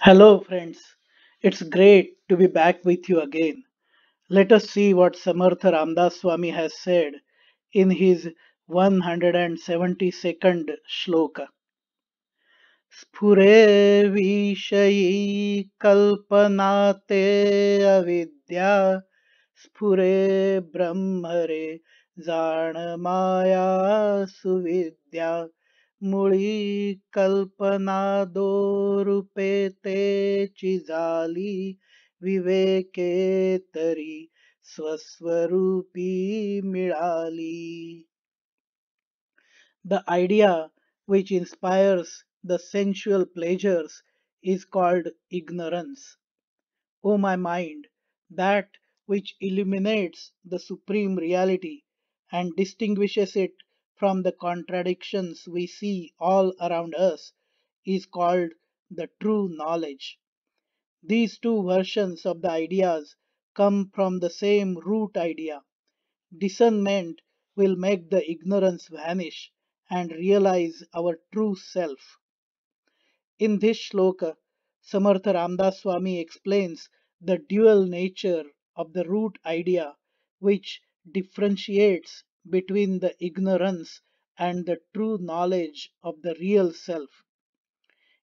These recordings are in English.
Hello, friends. It's great to be back with you again. Let us see what Samarth Ramdas Swami has said in his 172nd shloka. Sphure vīṣayī kalpanā te avidyā sphure brahmare jāṇa māyā suvidyā Muḷī kalpanā do rūpe teci jālī Viveke tarī swaswarūpī miḷālī. The idea which inspires the sensual pleasures is called ignorance. O my mind, that which illuminates the supreme reality and distinguishes it from the contradictions we see all around us is called the true knowledge. These two versions of the ideas come from the same root idea. Discernment will make the ignorance vanish and realize our true self. In this shloka, Samarth Ramdas Swami explains the dual nature of the root idea which differentiates between the ignorance and the true knowledge of the real self.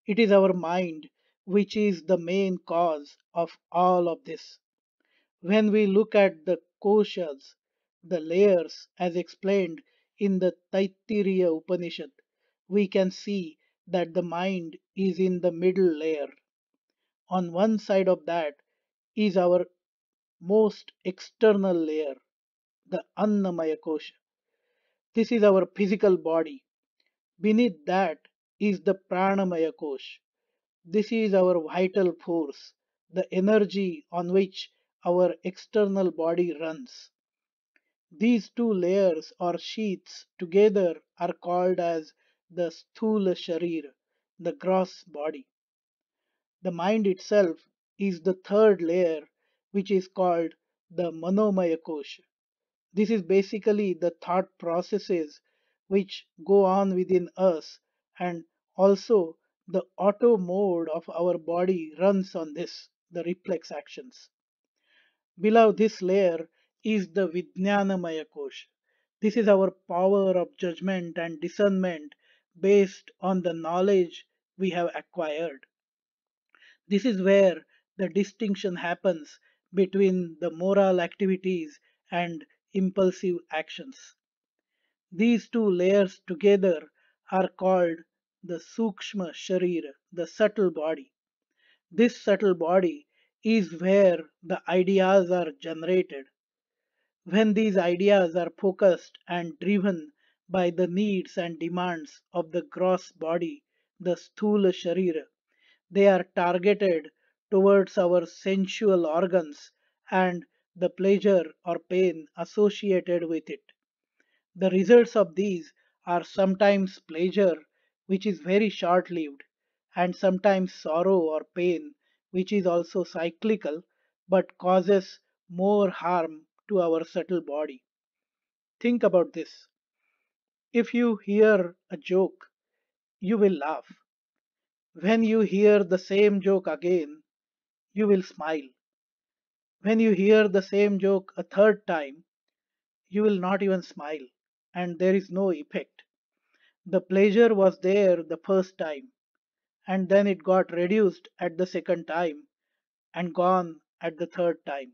It is our mind which is the main cause of all of this. When we look at the koshas, the layers as explained in the Taittiriya Upanishad, we can see that the mind is in the middle layer. On one side of that is our most external layer, the Annamaya Kosha. This is our physical body. Beneath that is the Pranamaya Kosha. This is our vital force, the energy on which our external body runs. These two layers or sheaths together are called as the sthula sharir, the gross body. The mind itself is the third layer, which is called the manomaya kosha. This is basically the thought processes which go on within us, and also the auto mode of our body runs on this, the reflex actions. Below this layer is the Vijnanamaya Kosha. This is our power of judgment and discernment based on the knowledge we have acquired. This is where the distinction happens between the moral activities and impulsive actions. These two layers together are called the Sukshma Sharira, the subtle body. This subtle body is where the ideas are generated. When these ideas are focused and driven by the needs and demands of the gross body, the Sthula Sharira, they are targeted towards our sensual organs and the pleasure or pain associated with it. The results of these are sometimes pleasure, which is very short lived, and sometimes sorrow or pain, which is also cyclical but causes more harm to our subtle body. Think about this. If you hear a joke, you will laugh. When you hear the same joke again, you will smile. When you hear the same joke a third time, you will not even smile, and there is no effect. The pleasure was there the first time, and then it got reduced at the second time and gone at the third time.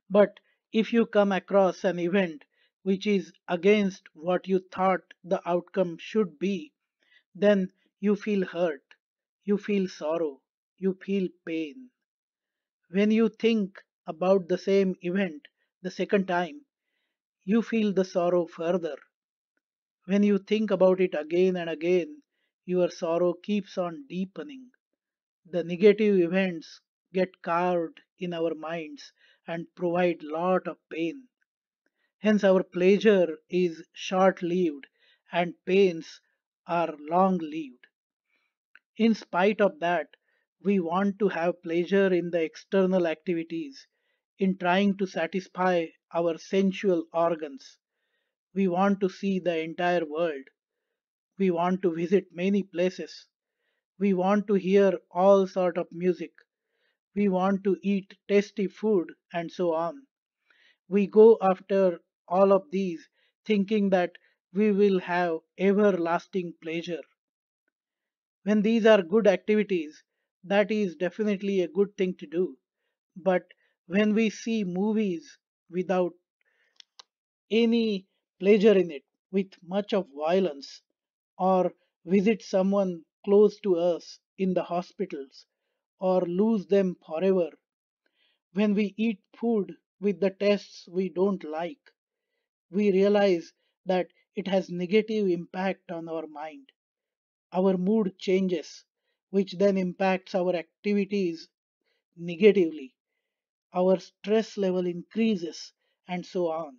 But if you come across an event which is against what you thought the outcome should be, then you feel hurt, you feel sorrow, you feel pain. When you think about the same event the second time, you feel the sorrow further. When you think about it again and again, your sorrow keeps on deepening. The negative events get carved in our minds and provide lot of pain. Hence our pleasure is short lived and pains are long lived. In spite of that, we want to have pleasure in the external activities, in trying to satisfy our sensual organs. We want to see the entire world. We want to visit many places. We want to hear all sort of music. We want to eat tasty food and so on. We go after all of these thinking that we will have everlasting pleasure. When these are good activities, that is definitely a good thing to do. But when we see movies without any pleasure in it, with much of violence, or visit someone close to us in the hospitals, or lose them forever, when we eat food with the tastes we don't like, we realize that it has negative impact on our mind. Our mood changes, which then impacts our activities negatively. Our stress level increases, and so on.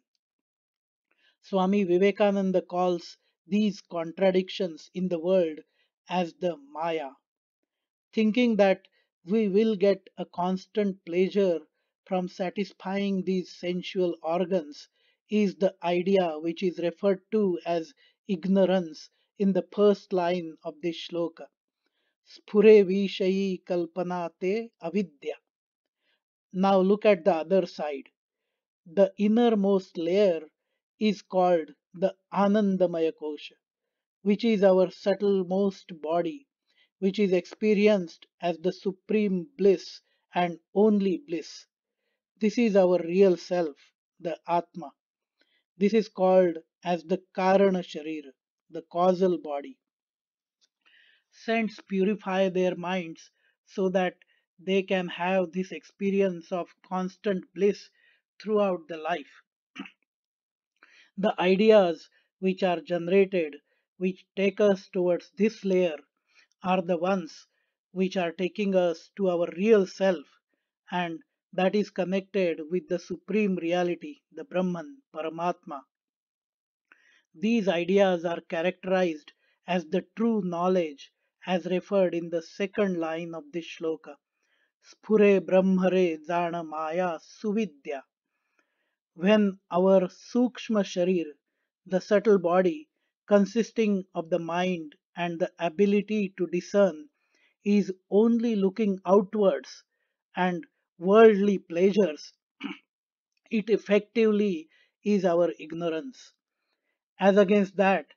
Swami Vivekananda calls these contradictions in the world as the māyā. Thinking that we will get a constant pleasure from satisfying these sensual organs is the idea which is referred to as ignorance in the first line of this shloka. Sphure vīṣayī kalpanā te avidyā. Now look at the other side. The innermost layer is called the Anandamaya Kosha, which is our subtlemost body, which is experienced as the supreme bliss and only bliss. This is our real self, the Atma. This is called as the Karana Sharira, the causal body. Saints purify their minds so that they can have this experience of constant bliss throughout the life. The ideas which are generated, which take us towards this layer, are the ones which are taking us to our real self, and that is connected with the supreme reality, the Brahman, Paramatma. These ideas are characterized as the true knowledge as referred in the second line of this shloka. Sphure brahmare jāṇa māyā suvidyā. When our sukshma sharir, the subtle body consisting of the mind and the ability to discern, is only looking outwards and worldly pleasures, it effectively is our ignorance. As against that,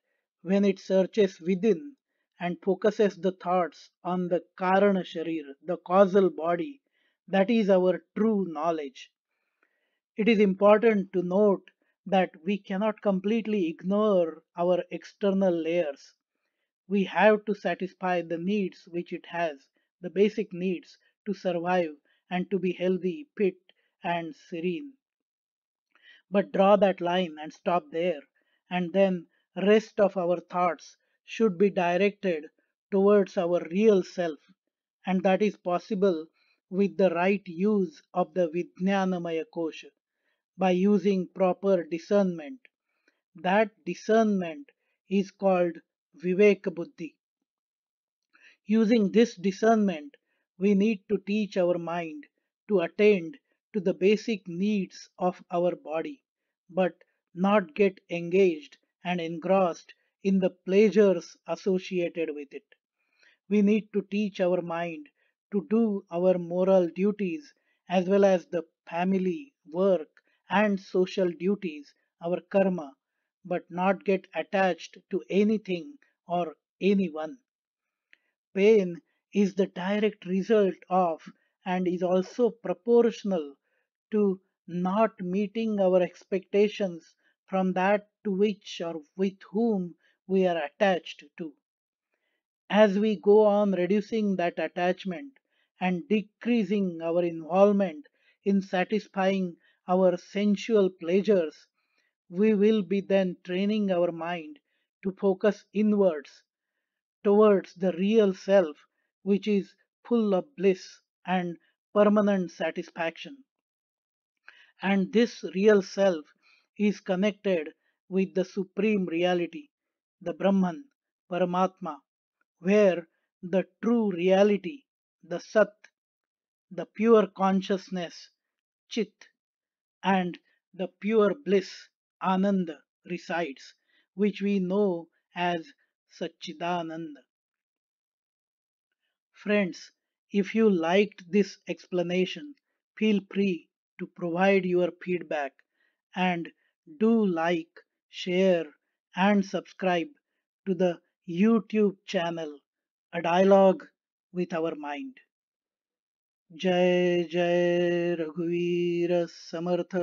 when it searches within and focuses the thoughts on the Karana Sharir, the causal body, that is our true knowledge. It is important to note that we cannot completely ignore our external layers. We have to satisfy the needs which it has, the basic needs to survive and to be healthy, fit, and serene. But draw that line and stop there, and then rest of our thoughts should be directed towards our real self, and that is possible with the right use of the Vijnanamaya Kosha, by using proper discernment. That discernment is called Viveke Buddhi. Using this discernment, we need to teach our mind to attend to the basic needs of our body, but not get engaged and engrossed in the pleasures associated with it. We need to teach our mind to do our moral duties as well as the family, work, and social duties, our karma, but not get attached to anything or anyone. Pain is the direct result of and is also proportional to not meeting our expectations from that to which or with whom we are attached to. As we go on reducing that attachment and decreasing our involvement in satisfying our sensual pleasures, we will be then training our mind to focus inwards towards the real self, which is full of bliss and permanent satisfaction. And this real self is connected with the supreme reality, the Brahman, Paramatma, where the true reality, the Sat, the pure consciousness, Chit, and the pure bliss, Ananda, resides, which we know as Satchidananda. Friends, if you liked this explanation, feel free to provide your feedback and do like, share, and subscribe to the YouTube channel A Dialogue with Our Mind. जय जय रघुवीर समर्थ